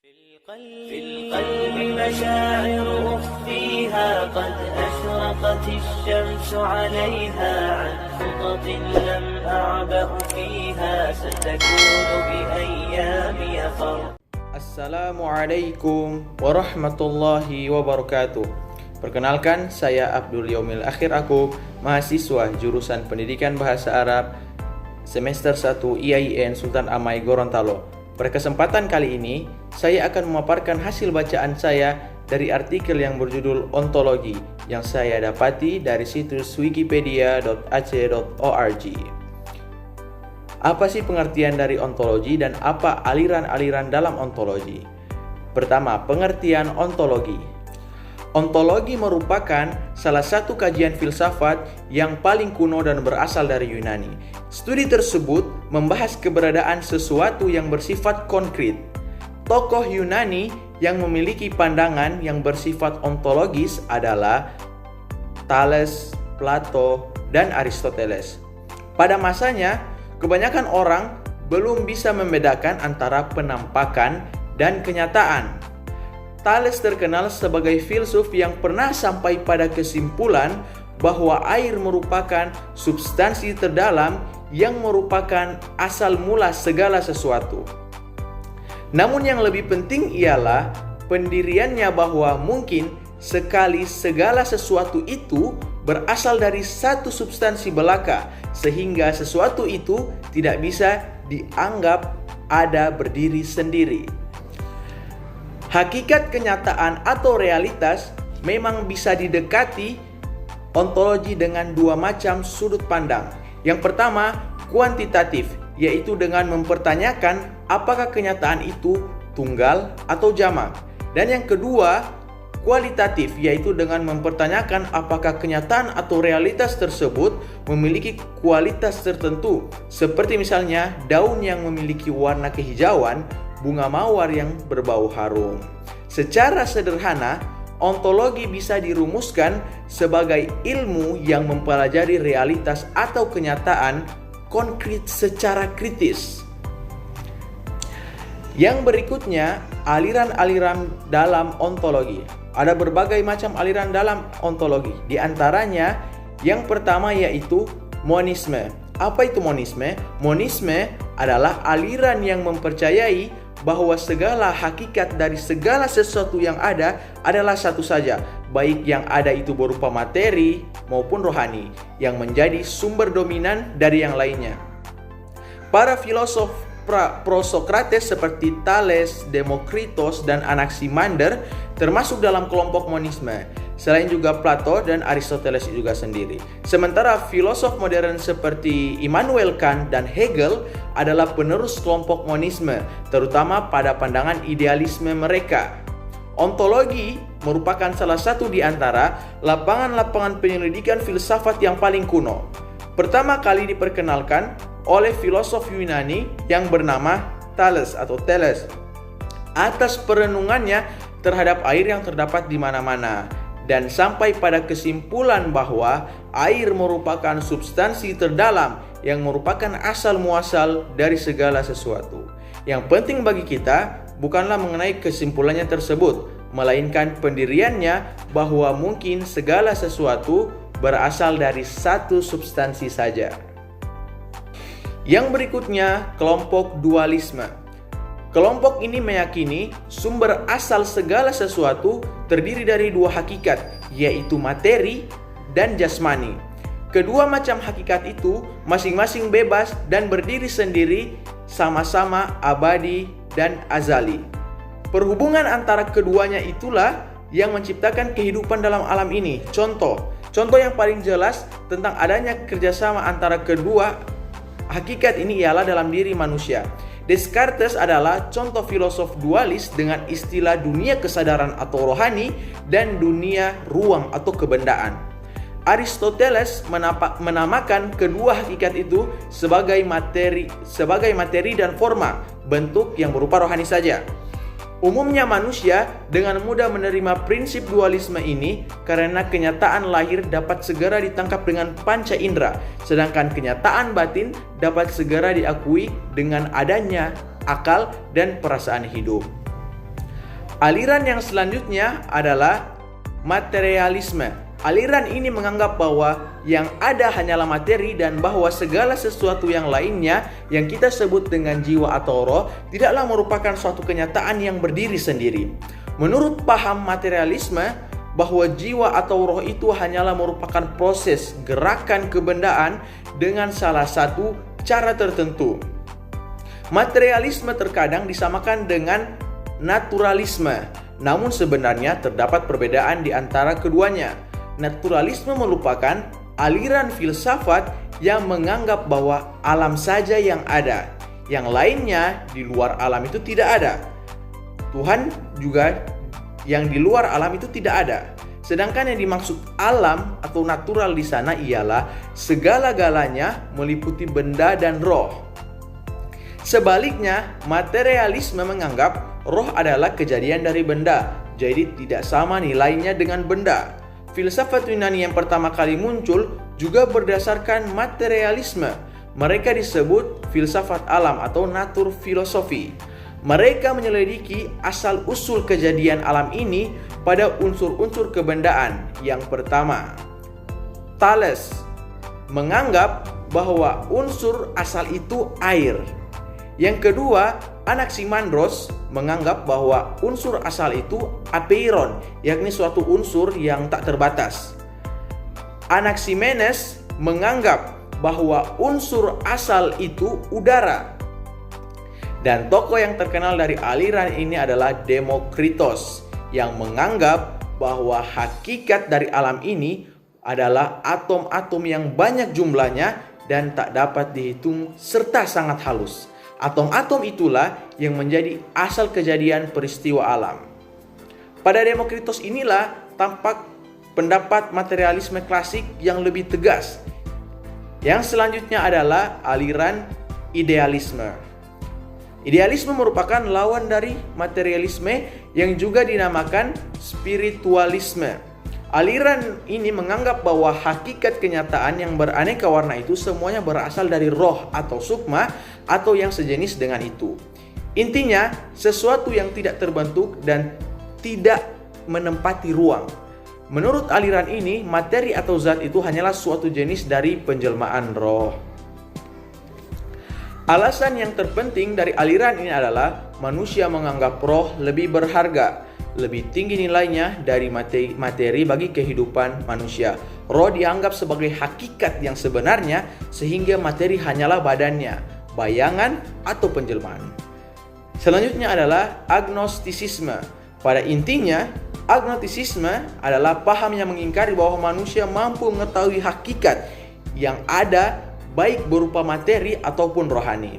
في القلب مشاعر أخفيها قد أشرقت الشمس عليها عن خطط لم أعبأ فيها ستكون بأيامي فرق. Assalamualaikum warahmatullahi wabarakatuh. Perkenalkan, saya Abdul Yaumil Akhir Akub, mahasiswa jurusan Pendidikan Bahasa Arab semester 1 IAIN Sultan Amai Gorontalo. Pada kesempatan kali ini, saya akan memaparkan hasil bacaan saya dari artikel yang berjudul Ontologi yang saya dapati dari situs wikipedia.ac.org. Apa sih pengertian dari ontologi dan apa aliran-aliran dalam ontologi? Pertama, pengertian ontologi. Ontologi merupakan salah satu kajian filsafat yang paling kuno dan berasal dari Yunani. Studi tersebut membahas keberadaan sesuatu yang bersifat konkret. Tokoh Yunani yang memiliki pandangan yang bersifat ontologis adalah Thales, Plato, dan Aristoteles. Pada masanya, kebanyakan orang belum bisa membedakan antara penampakan dan kenyataan. Thales terkenal sebagai filsuf yang pernah sampai pada kesimpulan bahwa air merupakan substansi terdalam yang merupakan asal mula segala sesuatu. Namun yang lebih penting ialah pendiriannya bahwa mungkin sekali segala sesuatu itu berasal dari satu substansi belaka, sehingga sesuatu itu tidak bisa dianggap ada berdiri sendiri. Hakikat kenyataan atau realitas memang bisa didekati ontologi dengan dua macam sudut pandang. Yang pertama, kuantitatif, yaitu dengan mempertanyakan apakah kenyataan itu tunggal atau jamak. Dan yang kedua, kualitatif, yaitu dengan mempertanyakan apakah kenyataan atau realitas tersebut memiliki kualitas tertentu, seperti misalnya daun yang memiliki warna kehijauan, bunga mawar yang berbau harum. Secara sederhana, ontologi bisa dirumuskan sebagai ilmu yang mempelajari realitas atau kenyataan konkret secara kritis. Yang berikutnya, aliran-aliran dalam ontologi. Ada berbagai macam aliran dalam ontologi. Di antaranya, yang pertama yaitu monisme. Apa itu monisme? Monisme adalah aliran yang mempercayai bahwa segala hakikat dari segala sesuatu yang ada adalah satu saja, baik yang ada itu berupa materi maupun rohani, yang menjadi sumber dominan dari yang lainnya. Para filosof prosokrates seperti Thales, Demokritos, dan Anaximander termasuk dalam kelompok monisme. Selain juga Plato dan Aristoteles juga sendiri. Sementara filosof modern seperti Immanuel Kant dan Hegel adalah penerus kelompok monisme, terutama pada pandangan idealisme mereka. Ontologi merupakan salah satu di antara lapangan-lapangan penyelidikan filsafat yang paling kuno. Pertama kali diperkenalkan oleh filosof Yunani yang bernama Thales atau Thales atas perenungannya terhadap air yang terdapat di mana-mana, dan sampai pada kesimpulan bahwa air merupakan substansi terdalam yang merupakan asal muasal dari segala sesuatu. Yang penting bagi kita bukanlah mengenai kesimpulannya tersebut, melainkan pendiriannya bahwa mungkin segala sesuatu berasal dari satu substansi saja. Yang berikutnya, kelompok dualisme. Kelompok ini meyakini sumber asal segala sesuatu terdiri dari dua hakikat, yaitu materi dan jasmani. Kedua macam hakikat itu masing-masing bebas dan berdiri sendiri, sama-sama abadi dan azali. Perhubungan antara keduanya itulah yang menciptakan kehidupan dalam alam ini. Contoh yang paling jelas tentang adanya kerjasama antara kedua hakikat ini ialah dalam diri manusia. Descartes adalah contoh filosof dualis dengan istilah dunia kesadaran atau rohani dan dunia ruang atau kebendaan. Aristoteles menamakan kedua hakikat itu sebagai materi dan forma, bentuk yang berupa rohani saja. Umumnya manusia dengan mudah menerima prinsip dualisme ini karena kenyataan lahir dapat segera ditangkap dengan panca indera, sedangkan kenyataan batin dapat segera diakui dengan adanya akal dan perasaan hidup. Aliran yang selanjutnya adalah materialisme. Aliran ini menganggap bahwa yang ada hanyalah materi dan bahwa segala sesuatu yang lainnya yang kita sebut dengan jiwa atau roh tidaklah merupakan suatu kenyataan yang berdiri sendiri. Menurut paham materialisme, bahwa jiwa atau roh itu hanyalah merupakan proses gerakan kebendaan dengan salah satu cara tertentu. Materialisme terkadang disamakan dengan naturalisme, namun sebenarnya terdapat perbedaan di antara keduanya. Naturalisme merupakan aliran filsafat yang menganggap bahwa alam saja yang ada, yang lainnya di luar alam itu tidak ada. Tuhan juga yang di luar alam itu tidak ada. Sedangkan yang dimaksud alam atau natural di sana ialah segala-galanya meliputi benda dan roh. Sebaliknya, materialisme menganggap roh adalah kejadian dari benda, jadi tidak sama nilainya dengan benda. Filsafat Yunani yang pertama kali muncul juga berdasarkan materialisme. Mereka disebut filsafat alam atau naturfilosofi. Mereka menyelidiki asal-usul kejadian alam ini pada unsur-unsur kebendaan. Yang pertama, Thales menganggap bahwa unsur asal itu air. Yang kedua, Anaximandros menganggap bahwa unsur asal itu apeiron, yakni suatu unsur yang tak terbatas. Anaximenes menganggap bahwa unsur asal itu udara. Dan tokoh yang terkenal dari aliran ini adalah Demokritos yang menganggap bahwa hakikat dari alam ini adalah atom-atom yang banyak jumlahnya dan tak dapat dihitung serta sangat halus. Atom-atom itulah yang menjadi asal kejadian peristiwa alam. Pada Demokritos inilah tampak pendapat materialisme klasik yang lebih tegas. Yang selanjutnya adalah aliran idealisme. Idealisme merupakan lawan dari materialisme yang juga dinamakan spiritualisme. Aliran ini menganggap bahwa hakikat kenyataan yang beraneka warna itu semuanya berasal dari roh atau sukma atau yang sejenis dengan itu. Intinya, sesuatu yang tidak terbentuk dan tidak menempati ruang. Menurut aliran ini, materi atau zat itu hanyalah suatu jenis dari penjelmaan roh. Alasan yang terpenting dari aliran ini adalah manusia menganggap roh lebih berharga, lebih tinggi nilainya dari materi bagi kehidupan manusia. Roh dianggap sebagai hakikat yang sebenarnya, sehingga materi hanyalah badannya, bayangan atau penjelmaan. Selanjutnya adalah agnostisisme. Pada intinya, agnostisisme adalah paham yang mengingkari bahwa manusia mampu mengetahui hakikat yang ada, baik berupa materi ataupun rohani.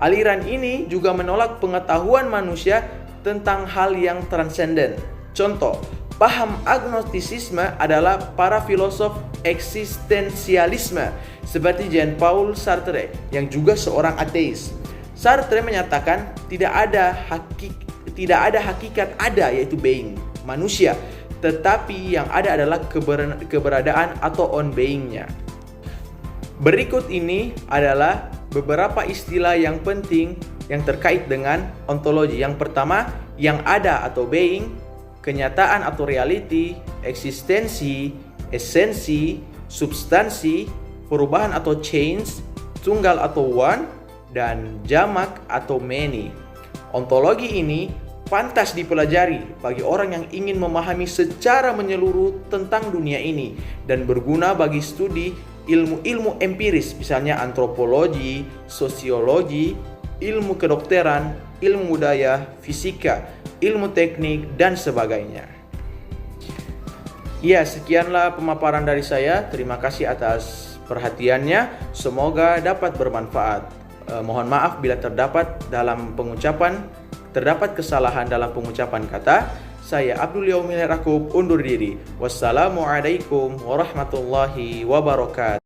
Aliran ini juga menolak pengetahuan manusia tentang hal yang transenden. Contoh, paham agnostisisme adalah para filosof eksistensialisme seperti Jean-Paul Sartre yang juga seorang ateis. Sartre menyatakan tidak ada hakikat ada, yaitu being, manusia, tetapi yang ada adalah keberadaan atau on-beingnya. Berikut ini adalah beberapa istilah yang penting yang terkait dengan ontologi. Yang pertama, yang ada atau being, kenyataan atau reality, eksistensi, esensi, substansi, perubahan atau change, tunggal atau one, dan jamak atau many. Ontologi ini pantas dipelajari bagi orang yang ingin memahami secara menyeluruh tentang dunia ini dan berguna bagi studi ilmu-ilmu empiris, misalnya antropologi, sosiologi, ilmu kedokteran, ilmu budaya, fisika, ilmu teknik, dan sebagainya. Ya, sekianlah pemaparan dari saya. Terima kasih atas perhatiannya. Semoga dapat bermanfaat. Mohon maaf bila terdapat kesalahan dalam pengucapan kata. Saya Abdul Yaumil Rakub undur diri. Wassalamualaikum warahmatullahi wabarakatuh.